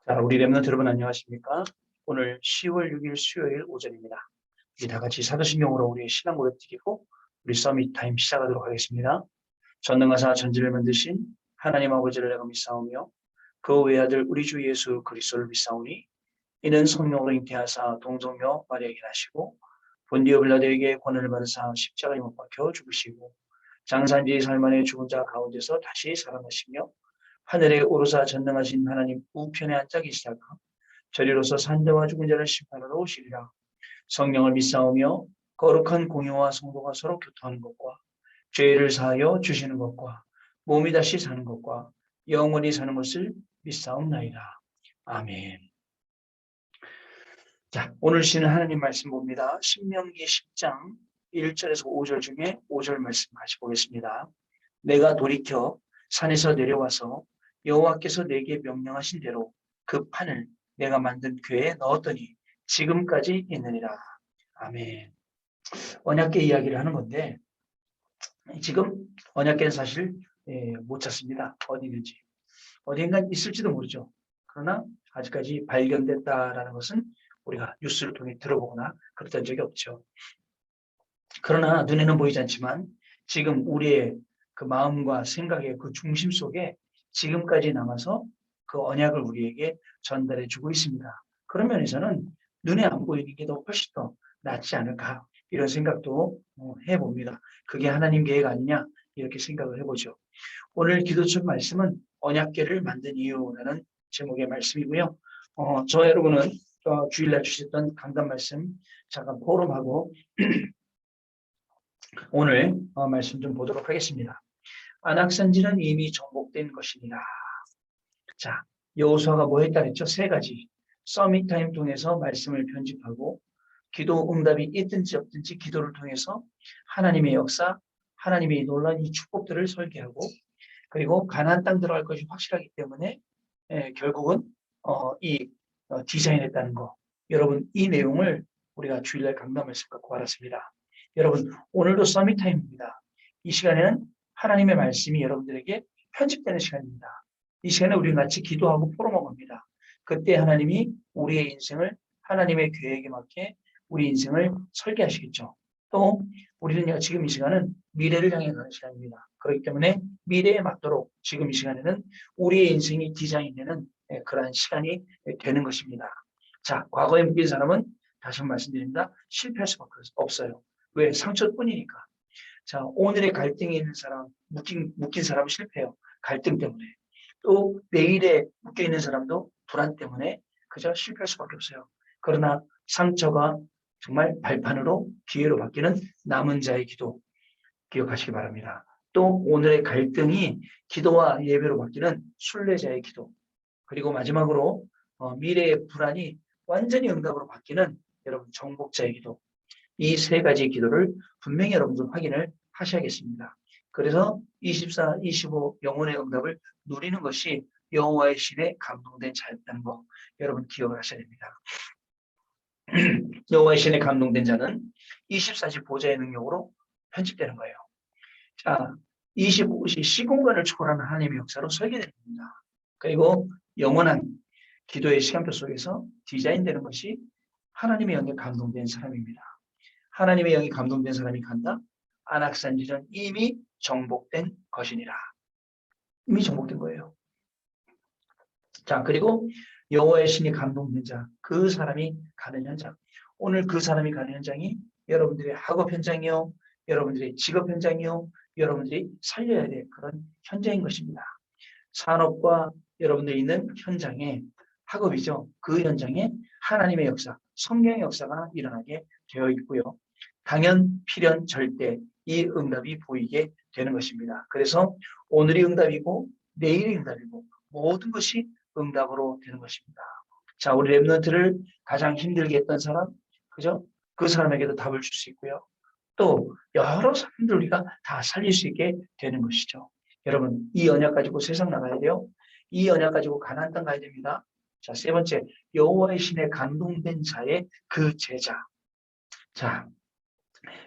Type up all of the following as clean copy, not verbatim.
자, 우리 렘넌트 여러분 안녕하십니까? 오늘 10월 6일 수요일 오전입니다. 우리 다 같이 사도신경으로 우리의 신앙 고백 드리고 우리 서밋 타임 시작하도록 하겠습니다. 전능하사 전지를 만드신 하나님 아버지를 내가 믿사오며 그 외아들 우리 주 예수 그리스도를 믿사오니 이는 성령으로 잉태하사 동정녀 마리아에게 나시고 본디오 빌라도에게 권한을 받으사 십자가에 못 박혀 죽으시고 장사한지 살만에 죽은 자 가운데서 다시 살아나시며 하늘에 오르사 전능하신 하나님 우편에 앉아 계시다가 저리로서 산자와 죽은 자를 심판하러 오시리라. 성령을 믿사오며 거룩한 공유와 성도가 서로 교통하는 것과 죄를 사하여 주시는 것과 몸이 다시 사는 것과 영원히 사는 것을 믿사옵나이다. 아멘. 자, 오늘 시는 하나님 말씀 봅니다. 신명기 10장 1절에서 5절 중에 5절 말씀 같이 보겠습니다. 내가 돌이켜 산에서 내려와서 여호와께서 내게 명령하신 대로 그 판을 내가 만든 궤에 넣었더니 지금까지 있느니라. 아멘. 언약궤 이야기를 하는 건데 지금 언약궤는 사실 못 찾습니다. 어디 있는지. 어딘가 있을지도 모르죠. 그러나 아직까지 발견됐다라는 것은 우리가 뉴스를 통해 들어보거나 그랬던 적이 없죠. 그러나 눈에는 보이지 않지만 지금 우리의 그 마음과 생각의 그 중심 속에 지금까지 남아서 그 언약을 우리에게 전달해 주고 있습니다. 그런 면에서는 눈에 안 보이는 게 더 훨씬 더 낫지 않을까 이런 생각도 해봅니다. 그게 하나님 계획 아니냐 이렇게 생각을 해보죠. 오늘 기도처 말씀은 언약궤를 만든 이유라는 제목의 말씀이고요. 저 여러분은 주일날 주셨던 강단 말씀 잠깐 포럼하고 오늘 말씀 좀 보도록 하겠습니다. 안악산지는 이미 정복된 것이니라. 자, 여호수아가 뭐 했다 그랬죠? 세 가지. 서밋타임 통해서 말씀을 편집하고 기도 응답이 있든지 없든지 기도를 통해서 하나님의 역사, 하나님의 놀라운 이 축복들을 설계하고 그리고 가나안 땅 들어갈 것이 확실하기 때문에 결국은 디자인했다는 거. 여러분 이 내용을 우리가 주일날 강단 말씀 갖고 알았습니다. 여러분 오늘도 서밋타임입니다. 이 시간에는 하나님의 말씀이 여러분들에게 편집되는 시간입니다. 이 시간에 우리는 같이 기도하고 포럼합니다. 그때 하나님이 우리의 인생을 하나님의 계획에 맞게 우리 인생을 설계하시겠죠. 또 우리는 지금 이 시간은 미래를 향해 가는 시간입니다. 그렇기 때문에 미래에 맞도록 지금 이 시간에는 우리의 인생이 디자인되는 그러한 시간이 되는 것입니다. 자, 과거에 묶인 사람은 다시 한번 말씀드립니다. 실패할 수밖에 없어요. 왜? 상처뿐이니까. 자, 오늘의 갈등이 있는 사람, 묶인 사람은 실패해요. 갈등 때문에. 또 내일에 묶여있는 사람도 불안 때문에 그저 실패할 수밖에 없어요. 그러나 상처가 정말 발판으로 기회로 바뀌는 남은 자의 기도 기억하시기 바랍니다. 또 오늘의 갈등이 기도와 예배로 바뀌는 순례자의 기도 그리고 마지막으로 미래의 불안이 완전히 응답으로 바뀌는 여러분 정복자의 기도 이 세 가지의 기도를 분명히 여러분들 확인을 하셔야겠습니다. 그래서 24, 25 영혼의 응답을 누리는 것이 여호와의 신에 감동된 자였다는 거 여러분 기억을 하셔야 됩니다. 여호와의 신에 감동된 자는 24시 보좌의 능력으로 편집되는 거예요. 자, 25시 시공간을 초월하는 하나님의 역사로 설계됩니다. 그리고 영원한 기도의 시간표 속에서 디자인되는 것이 하나님의 영에 감동된 사람입니다. 하나님의 영이 감동된 사람이 간다? 안악산지는 이미 정복된 것이니라. 이미 정복된 거예요. 자, 그리고 여호와의 신이 감동된 자, 그 사람이 가는 현장. 오늘 그 사람이 가는 현장이 여러분들의 학업 현장이요, 여러분들의 직업 현장이요, 여러분들이 살려야 될 그런 현장인 것입니다. 산업과 여러분들이 있는 현장에 학업이죠. 그 현장에 하나님의 역사, 성령의 역사가 일어나게 되어 있고요. 당연, 필연, 절대 이 응답이 보이게 되는 것입니다. 그래서 오늘이 응답이고 내일이 응답이고 모든 것이 응답으로 되는 것입니다. 자, 우리 렘넌트를 가장 힘들게 했던 사람, 그죠? 그 사람에게도 답을 줄 수 있고요. 또 여러 사람들 우리가 다 살릴 수 있게 되는 것이죠. 여러분, 이 언약 가지고 세상 나가야 돼요. 이 언약 가지고 가나안 땅 가야 됩니다. 자, 세 번째, 여호와의 신에 감동된 자의 그 제자. 자,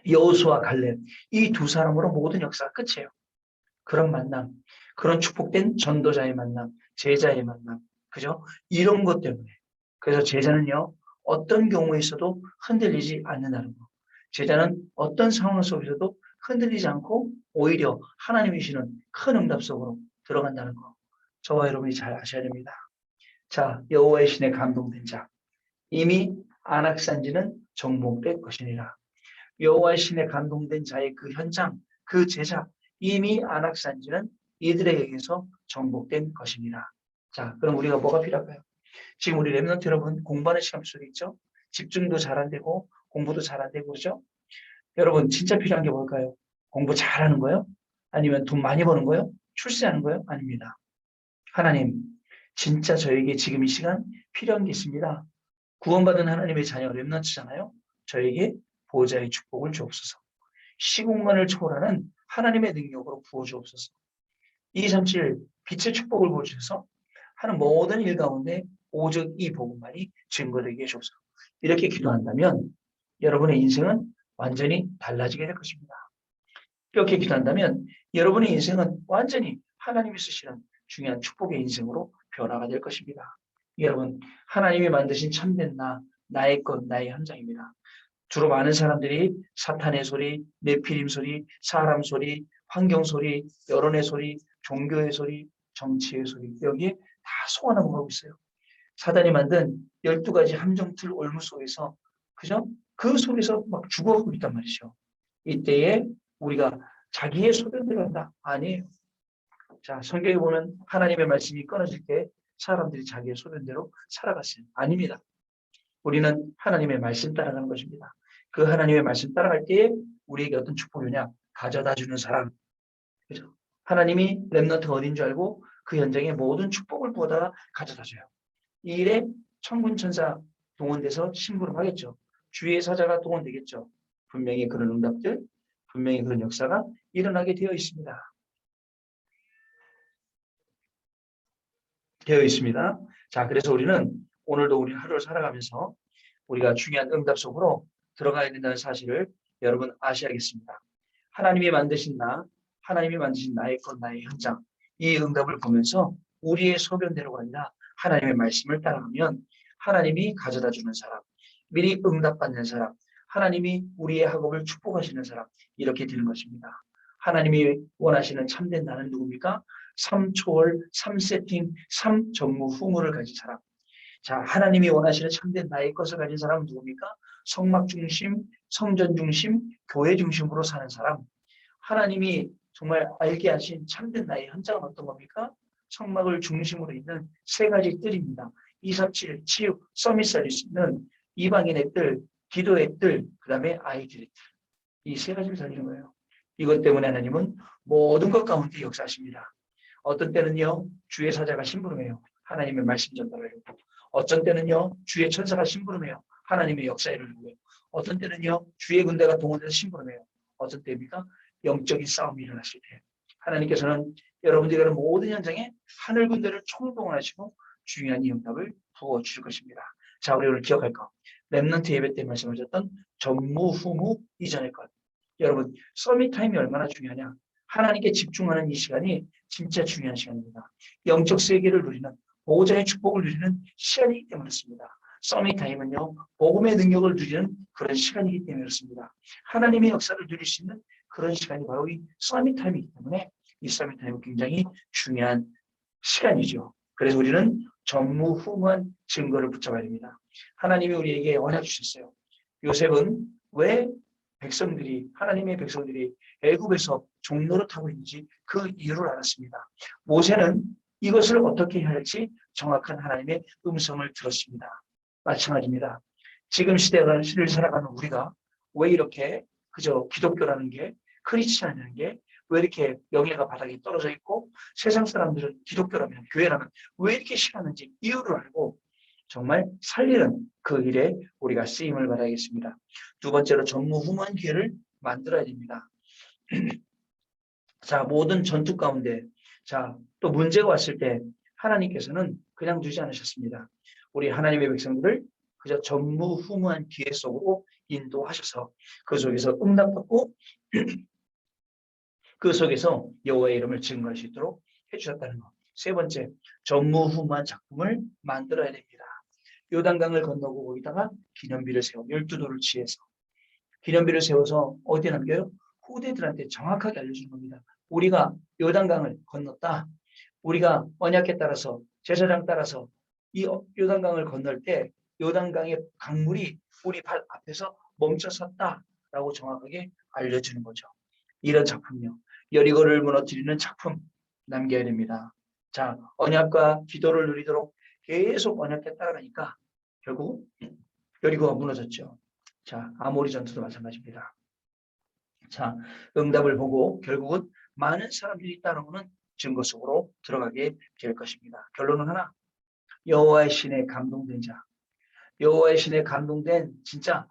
여호수아 갈렙 이 두 사람으로 모든 역사가 끝이에요. 그런 만남, 그런 축복된 전도자의 만남, 제자의 만남, 그죠? 이런 것 때문에. 그래서 제자는요, 어떤 경우에 있어도 흔들리지 않는다는 거. 제자는 어떤 상황 속에서도 흔들리지 않고 오히려 하나님이 주시는 큰 응답 속으로 들어간다는 거. 저와 여러분이 잘 아셔야 됩니다. 자, 여호와의 신에 감동된 자. 이미 안악산지는 정복될 것이니라. 여호와의 신에 감동된 자의 그 현장, 그 제자, 이미 안악산지는 이들에 의해서 정복된 것입니다. 자, 그럼 우리가 뭐가 필요할까요? 지금 우리 랩런트 여러분 공부하는 시간 속에 있죠? 집중도 잘 안 되고 공부도 잘 안 되고 그러죠? 여러분 진짜 필요한 게 뭘까요? 공부 잘하는 거요? 아니면 돈 많이 버는 거요? 출세하는 거요? 아닙니다. 하나님, 진짜 저에게 지금 이 시간 필요한 게 있습니다. 구원받은 하나님의 자녀 랩런트잖아요. 저에게 보호자의 축복을 주옵소서. 시공간을 초월하는 하나님의 능력으로 부어주옵소서. 237 빛의 축복을 보여주셔서 하는 모든 일 가운데 오직 이 복음만이 증거되게 해주옵소서. 이렇게 기도한다면 여러분의 인생은 완전히 달라지게 될 것입니다. 이렇게 기도한다면 여러분의 인생은 완전히 하나님이 쓰시는 중요한 축복의 인생으로 변화가 될 것입니다. 여러분, 하나님이 만드신 참된 나의 것, 나의 현장입니다. 주로 많은 사람들이 사탄의 소리, 네피림 소리, 사람 소리, 환경 소리, 여론의 소리, 종교의 소리, 정치의 소리 여기에 다 속아넘어가고 있어요. 사단이 만든 12가지 함정틀 올무 속에서 그죠? 그 속에서 막 죽어가고 있단 말이죠. 이때에 우리가 자기의 소견대로 한다? 아니에요. 자, 성경에 보면 하나님의 말씀이 끊어질 때 사람들이 자기의 소견대로 살아갔어요. 아닙니다. 우리는 하나님의 말씀 따라가는 것입니다. 그 하나님의 말씀 따라갈 때에 우리에게 어떤 축복이 오냐? 가져다 주는 사람. 그죠? 하나님이 렘넌트 어딘 줄 알고 그 현장에 모든 축복을 보다가 가져다 줘요. 이 일에 천군 천사 동원돼서 심부름하겠죠. 주의 사자가 동원되겠죠. 분명히 그런 응답들, 분명히 그런 역사가 일어나게 되어 있습니다. 자, 그래서 우리는 오늘도 우리 하루를 살아가면서 우리가 중요한 응답 속으로 들어가야 된다는 사실을 여러분 아셔야겠습니다. 하나님이 만드신 하나님이 만드신 나의 것, 나의 현장, 이 응답을 보면서 우리의 소견대로가 아니라 하나님의 말씀을 따라가면 하나님이 가져다 주는 사람, 미리 응답받는 사람, 하나님이 우리의 학업을 축복하시는 사람, 이렇게 되는 것입니다. 하나님이 원하시는 참된 나는 누굽니까? 3초월, 3세팅, 3전무후무를 가진 사람. 자, 하나님이 원하시는 참된 나의 것을 가진 사람은 누굽니까? 성막 중심, 성전 중심, 교회 중심으로 사는 사람. 하나님이 정말 알게 하신 참된 나의 현장은 어떤 겁니까? 성막을 중심으로 있는 세 가지 뜰입니다. 237, 치유, 서밋 서비스는 이방인의 뜰, 기도의 뜰, 그 다음에 아이들의 뜰. 이 세 가지를 살리는 거예요. 이것 때문에 하나님은 모든 것 가운데 역사하십니다. 어떤 때는요, 주의 사자가 심부름해요. 하나님의 말씀 전달을 하고. 어떤 때는요, 주의 천사가 심부름해요. 하나님의 역사를 하고요. 어떤 때는요, 주의 군대가 동원돼서 심부름해요. 어떤 때입니까? 영적인 싸움이 일어났을 때. 하나님께서는 여러분들이 가는 모든 현장에 하늘 군대를 총동원하시고 중요한 이 응답을 부어주실 것입니다. 자, 우리 오늘 기억할 것. 렘넌트 예배 때 말씀하셨던 전무후무 이전의 것. 여러분, 서밋 타임이 얼마나 중요하냐. 하나님께 집중하는 이 시간이 진짜 중요한 시간입니다. 영적 세계를 누리는 보호자의 축복을 누리는 시간이기 때문에 그렇습니다. 서밋 타임은요, 복음의 능력을 누리는 그런 시간이기 때문에 그렇습니다. 하나님의 역사를 누릴 수 있는 그런 시간이 바로 이 서밋 타임이기 때문에 이 서밋 타임은 굉장히 중요한 시간이죠. 그래서 우리는 전무후무한 증거를 붙잡아야 됩니다. 하나님이 우리에게 언약 주셨어요. 요셉은 왜 하나님의 백성들이 애굽에서 종노릇하고 있는지 그 이유를 알았습니다. 모세는 이것을 어떻게 해야 할지 정확한 하나님의 음성을 들었습니다. 마찬가지입니다. 지금 시대를 살아가는 우리가 왜 이렇게 그저 기독교라는 게 크리스찬이라는 게 왜 이렇게 명예가 바닥에 떨어져 있고 세상 사람들은 기독교라면 교회라면 왜 이렇게 싫어하는지 이유를 알고 정말 살리는 그 일에 우리가 쓰임을 받아야겠습니다. 두 번째로 전무후무한 기회를 만들어야 됩니다. 자, 모든 전투 가운데 또 문제가 왔을 때 하나님께서는 그냥 두지 않으셨습니다. 우리 하나님의 백성들을 그저 전무후무한 기회 속으로 인도하셔서 그 속에서 응답받고 그 속에서 여호와의 이름을 증거할 수 있도록 해주셨다는 것. 세 번째, 전무후무한 작품을 만들어야 됩니다. 요단강을 건너고 거기다가 기념비를 세워 12도를 취해서 기념비를 세워서 어디에 남겨요? 후대들한테 정확하게 알려주는 겁니다. 우리가 요단강을 건넜다. 우리가 언약에 따라서 제사장 따라서 이 요단강을 건널 때 요단강의 강물이 우리 발 앞에서 멈춰 섰다라고 정확하게 알려주는 거죠. 이런 작품요. 여리고를 무너뜨리는 작품 남겨야 됩니다. 자, 언약과 기도를 누리도록 계속 언약에 따라가니까 결국 여리고가 무너졌죠. 자, 아모리 전투도 마찬가지입니다. 자, 응답을 보고 결국은 많은 사람들이 따라오는 증거 속으로 들어가게 될 것입니다. 결론은 하나, 여호와의 신에 감동된 자, 여호와의 신에 감동된 진짜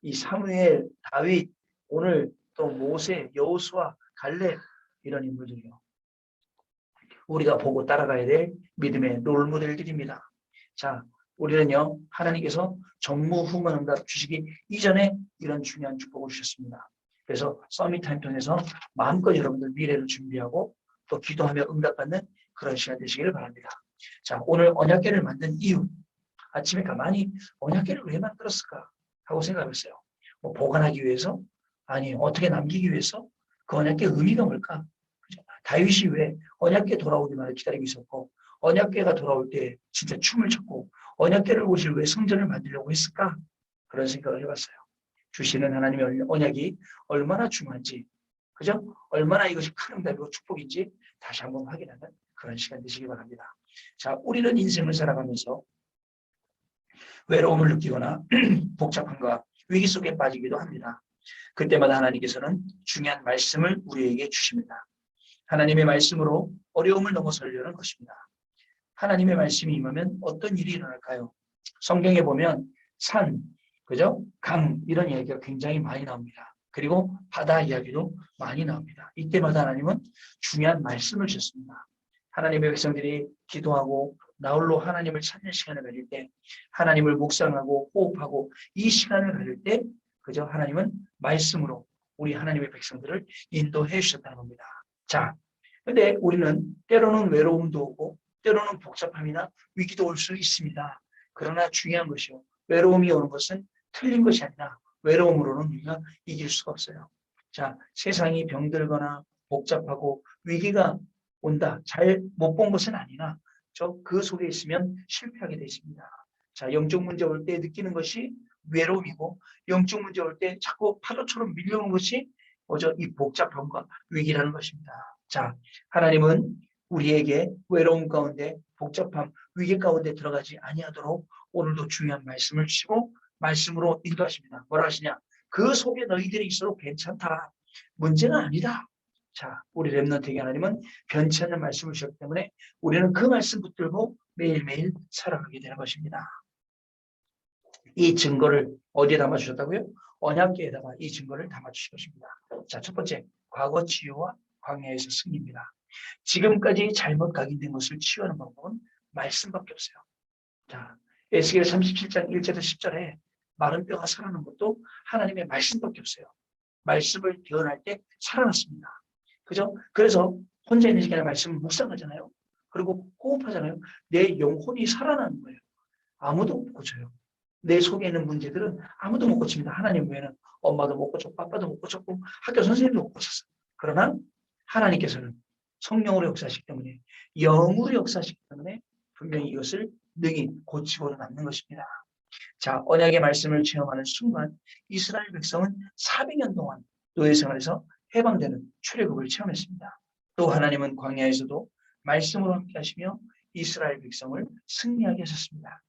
이 사무엘, 다윗, 오늘 또 모세, 여호수아, 갈렙 이런 인물들이요. 우리가 보고 따라가야 될 믿음의 롤모델들입니다. 자, 우리는요, 하나님께서 전무후무한 응답 주시기 이전에 이런 중요한 축복을 주셨습니다. 그래서 서밋타임 통해서 마음껏 여러분들 미래를 준비하고 또 기도하며 응답받는 그런 시간 되시기를 바랍니다. 자, 오늘 언약궤를 만든 이유, 아침에 가만히 언약궤를 왜 만들었을까 하고 생각했어요. 뭐 보관하기 위해서? 아니, 어떻게 남기기 위해서? 그 언약궤 의미가 뭘까? 그죠? 다윗이 왜 언약궤 돌아오기만을 기다리고 있었고 언약궤가 돌아올 때 진짜 춤을 췄고 언약궤를 오실 왜 성전을 만들려고 했을까? 그런 생각을 해봤어요. 주시는 하나님의 언약이 얼마나 중요한지, 그죠? 얼마나 이것이 큰 응답이고 축복인지 다시 한번 확인하는 그런 시간 되시기 바랍니다. 자, 우리는 인생을 살아가면서 외로움을 느끼거나 복잡함과 위기 속에 빠지기도 합니다. 그때마다 하나님께서는 중요한 말씀을 우리에게 주십니다. 하나님의 말씀으로 어려움을 넘어서려는 것입니다. 하나님의 말씀이 임하면 어떤 일이 일어날까요? 성경에 보면 산, 그죠? 강 이런 이야기가 굉장히 많이 나옵니다. 그리고 바다 이야기도 많이 나옵니다. 이때마다 하나님은 중요한 말씀을 주셨습니다. 하나님의 백성들이 기도하고 나홀로 하나님을 찾는 시간을 가질 때, 하나님을 묵상하고 호흡하고 이 시간을 가질 때, 그죠? 하나님은 말씀으로 우리 하나님의 백성들을 인도해 주셨다는 겁니다. 자, 근데 우리는 때로는 외로움도 오고 때로는 복잡함이나 위기도 올 수 있습니다. 그러나 중요한 것이요. 외로움이 오는 것은 틀린 것이 아니라 외로움으로는 우리가 이길 수가 없어요. 자, 세상이 병들거나 복잡하고 위기가 온다. 잘 못 본 것은 아니나 그 속에 있으면 실패하게 되어 있습니다. 자, 영적 문제 올 때 느끼는 것이 외로움이고 영적 문제 올 때 자꾸 파도처럼 밀려오는 것이 뭐죠? 이 복잡함과 위기라는 것입니다. 자, 하나님은 우리에게 외로움 가운데 복잡함, 위기 가운데 들어가지 아니하도록 오늘도 중요한 말씀을 주시고 말씀으로 인도하십니다. 뭐라 하시냐? 그 속에 너희들이 있어도 괜찮다. 문제는 아니다. 자, 우리 렘넌트에게 하나님은 변치 않는 말씀을 주셨기 때문에 우리는 그 말씀 붙들고 매일매일 살아가게 되는 것입니다. 이 증거를 어디에 담아주셨다고요? 언약궤에다가 이 증거를 담아주신 것입니다. 자, 첫 번째, 과거 치유와 광야에서 승리입니다. 지금까지 잘못 각인된 것을 치유하는 방법은 말씀밖에 없어요. 자, 에스겔 37장 1절에서 10절에 마른 뼈가 살아나는 것도 하나님의 말씀밖에 없어요. 말씀을 대언할 때 살아났습니다. 그죠? 그래서 혼자 있는 시간에 말씀을 묵상하잖아요. 그리고 호흡하잖아요. 내 영혼이 살아나는 거예요. 아무도 못 고쳐요. 내 속에 있는 문제들은 아무도 못 고칩니다. 하나님 외에는 엄마도 못 고쳤고 아빠도 못 고쳤고 학교 선생님도 못 고쳤어요. 그러나 하나님께서는 성령으로 역사하시기 때문에 영으로 역사하시기 때문에 분명히 이것을 능히 고치고는 남는 것입니다. 자, 언약의 말씀을 체험하는 순간 이스라엘 백성은 400년 동안 노예 생활에서 해방되는 출애굽을 체험했습니다. 또 하나님은 광야에서도 말씀으로 함께 하시며 이스라엘 백성을 승리하게 하셨습니다.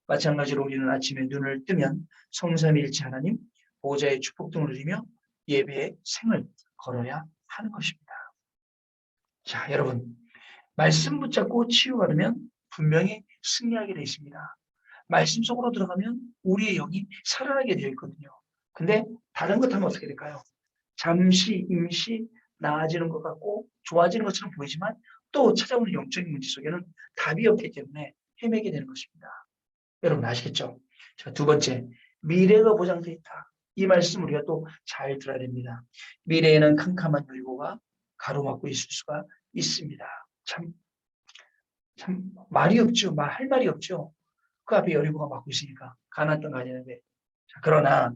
마찬가지로 우리는 아침에 눈을 뜨면 성삼위일체 하나님 보호자의 축복 등을 누리며 예배의 생을 걸어야 하는 것입니다. 자, 여러분, 말씀 붙잡고 치유받으면 분명히 승리하게 되어 있습니다. 말씀 속으로 들어가면 우리의 영이 살아나게 되어 있거든요. 근데 다른 것 하면 어떻게 될까요? 잠시 임시 나아지는 것 같고 좋아지는 것처럼 보이지만 또 찾아오는 영적인 문제 속에는 답이 없기 때문에 헤매게 되는 것입니다. 여러분 아시겠죠? 자, 두 번째, 미래가 보장되어 있다. 이 말씀 우리가 또 잘 들어야 됩니다. 미래에는 캄캄한 율곡가 가로막고 있을 수가 있습니다. 참 참 말이 없죠. 할 말이 없죠. 그 앞에 여리고가 막고 있으니까 가나안 땅 가려는데. 자, 그러나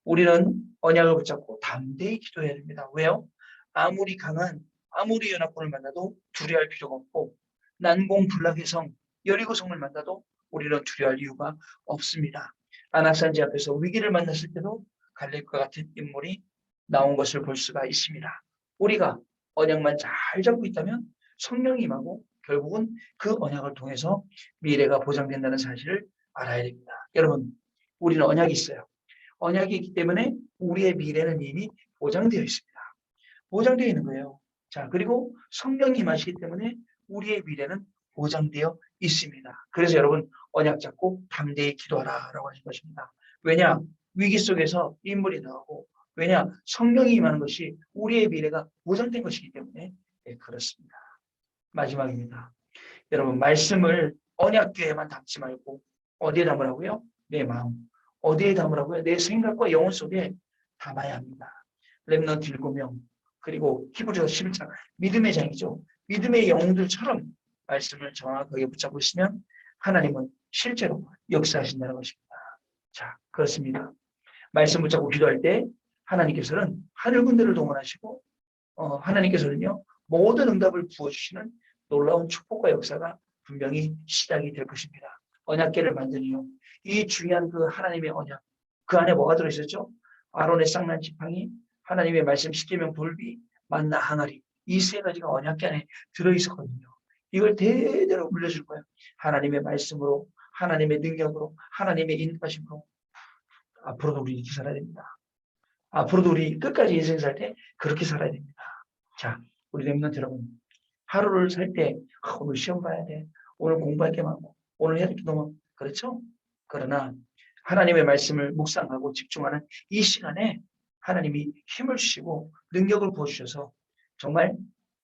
우리는 언약을 붙잡고 담대히 기도해야 됩니다. 왜요? 아무리 강한 아무리 연합군을 만나도 두려워할 필요가 없고 난공불락의 성 여리고성을 만나도 우리는 두려워할 이유가 없습니다. 아낙산지 앞에서 위기를 만났을 때도 갈렙과 같은 인물이 나온 것을 볼 수가 있습니다. 우리가 언약만 잘 잡고 있다면 성령이 임하고 결국은 그 언약을 통해서 미래가 보장된다는 사실을 알아야 됩니다. 여러분, 우리는 언약이 있어요. 언약이 있기 때문에 우리의 미래는 이미 보장되어 있습니다. 보장되어 있는 거예요. 자, 그리고 성령이 임하시기 때문에 우리의 미래는 보장되어 있습니다. 그래서 여러분 언약 잡고 담대히 기도하라라고 하신 것입니다. 왜냐? 위기 속에서 인물이 나오고 왜냐? 성령이 임하는 것이 우리의 미래가 보장된 것이기 때문에 네, 그렇습니다. 마지막입니다. 여러분 말씀을 언약궤에만 담지 말고 어디에 담으라고요? 내 마음. 어디에 담으라고요? 내 생각과 영혼 속에 담아야 합니다. 렘넌트 7명 그리고 히브리서 11장 믿음의 장이죠. 믿음의 영웅들처럼 말씀을 정확하게 붙잡고 있으면 하나님은 실제로 역사하신다는 것입니다. 자, 그렇습니다. 말씀 붙잡고 기도할 때 하나님께서는 하늘 군대를 동원하시고 하나님께서는요 모든 응답을 부어주시는 놀라운 축복과 역사가 분명히 시작이 될 것입니다. 언약궤를 만든 이유, 이 중요한 그 하나님의 언약, 그 안에 뭐가 들어있었죠? 아론의 쌍난 지팡이, 하나님의 말씀 십계명 돌비, 만나 항아리, 이 세 가지가 언약궤 안에 들어있었거든요. 이걸 대대로 물려줄 거예요. 하나님의 말씀으로, 하나님의 능력으로, 하나님의 인도하심으로 앞으로도 우리 이렇게 살아야 됩니다. 앞으로도 우리 끝까지 인생 살 때 그렇게 살아야 됩니다. 자, 우리 렘넌트 여러분, 하루를 살 때 오늘 시험 봐야 돼. 오늘 공부할 게 많고 오늘 해야 될 게 너무 그렇죠? 그러나 하나님의 말씀을 묵상하고 집중하는 이 시간에 하나님이 힘을 주시고 능력을 부어주셔서 정말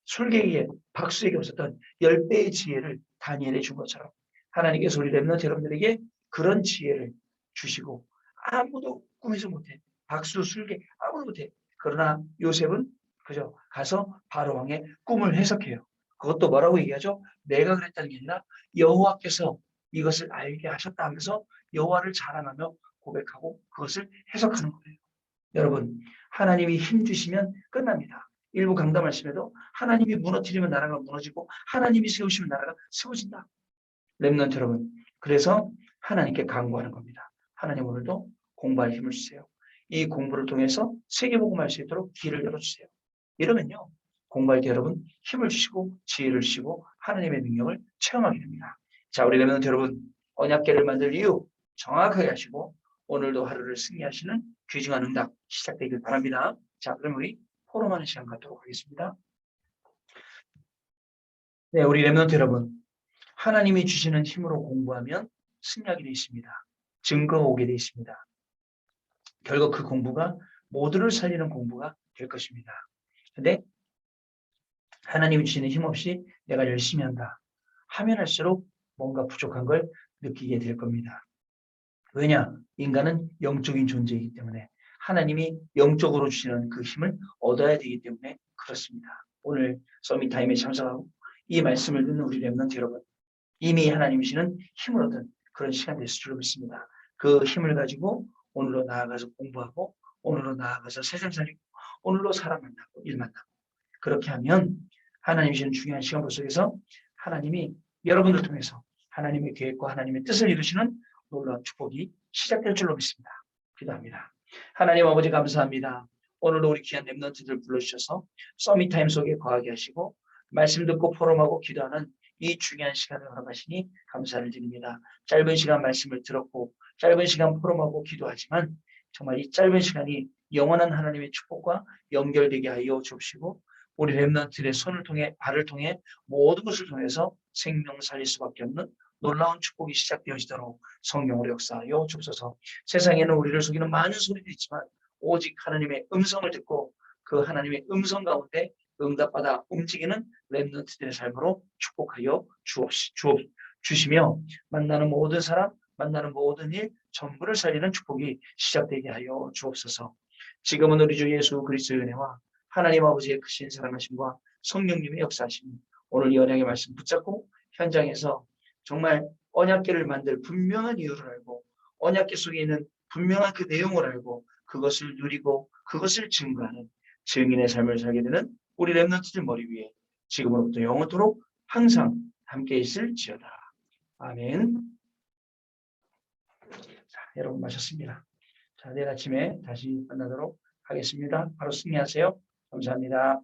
술객에게 박수에게 없었던 10배의 지혜를 다니엘에 준 것처럼 하나님께서 우리 렘넌트 여러분들에게 그런 지혜를 주시고 아무도 꿈에서 못해. 박수, 술객 아무도 못해. 그러나 요셉은 그죠? 가서 바로 왕의 꿈을 해석해요. 그것도 뭐라고 얘기하죠? 내가 그랬다는 게 아니라 여호와께서 이것을 알게 하셨다 하면서 여호와를 자랑하며 고백하고 그것을 해석하는 거예요. 여러분, 하나님이 힘 주시면 끝납니다. 일부 강단 말씀에도 하나님이 무너뜨리면 나라가 무너지고 하나님이 세우시면 나라가 세워진다. 렘넌트 여러분, 그래서 하나님께 간구하는 겁니다. 하나님 오늘도 공부할 힘을 주세요. 이 공부를 통해서 세계복음할 수 있도록 길을 열어주세요. 이러면요, 공부할 때 여러분 힘을 주시고 지혜를 주시고 하나님의 능력을 체험하게 됩니다. 자, 우리 렘넌트 여러분, 언약궤를 만들 이유 정확하게 하시고 오늘도 하루를 승리하시는 귀중한 응답 시작되길 바랍니다. 자, 그럼 우리 포럼하는 시간 갖도록 하겠습니다. 네, 우리 렘넌트 여러분, 하나님이 주시는 힘으로 공부하면 승리하게 되어 있습니다. 증거가 오게 되어 있습니다. 결국 그 공부가 모두를 살리는 공부가 될 것입니다. 근데 하나님이 주시는 힘 없이 내가 열심히 한다 하면 할수록 뭔가 부족한 걸 느끼게 될 겁니다. 왜냐? 인간은 영적인 존재이기 때문에 하나님이 영적으로 주시는 그 힘을 얻어야 되기 때문에 그렇습니다. 오늘 서밋타임에 참석하고 이 말씀을 듣는 우리 렘넌트 여러분, 이미 하나님이 주시는 힘을 얻은 그런 시간 될 줄 믿습니다. 그 힘을 가지고 오늘로 나아가서 공부하고 오늘로 나아가서 세상 살리고 오늘로 사람 만나고 일 만나고 그렇게 하면 하나님이 주시는 중요한 시간표 속에서 하나님이 여러분들 통해서 하나님의 계획과 하나님의 뜻을 이루시는 놀라운 축복이 시작될 줄로 믿습니다. 기도합니다. 하나님 아버지 감사합니다. 오늘도 우리 귀한 렘넌트들 불러주셔서 서밋타임 속에 거하게 하시고 말씀 듣고 포럼하고 기도하는 이 중요한 시간을 허락하시니 감사를 드립니다. 짧은 시간 말씀을 들었고 짧은 시간 포럼하고 기도하지만 정말 이 짧은 시간이 영원한 하나님의 축복과 연결되게 하여 주시고 우리 렘넌트의 손을 통해 발을 통해 모든 것을 통해서 생명 살릴 수밖에 없는 놀라운 축복이 시작되어지도록 성령으로 역사하여 주옵소서. 세상에는 우리를 속이는 많은 소리도 있지만 오직 하나님의 음성을 듣고 그 하나님의 음성 가운데 응답받아 움직이는 렘넌트들의 삶으로 축복하여 주시며 만나는 모든 사람, 만나는 모든 일 전부를 살리는 축복이 시작되게 하여 주옵소서. 지금은 우리 주 예수 그리스도의 은혜와 하나님 아버지의 크신 사랑하심과 성령님의 역사하심 오늘 이 언약의 말씀 붙잡고 현장에서 정말 언약궤를 만들 분명한 이유를 알고 언약궤 속에 있는 분명한 그 내용을 알고 그것을 누리고 그것을 증거하는 증인의 삶을 살게 되는 우리 렘넌트들 머리 위에 지금으로부터 영원토록 항상 함께 있을지어다. 아멘. 자, 여러분 마셨습니다. 자, 내일 아침에 다시 만나도록 하겠습니다. 바로 승리하세요. 감사합니다.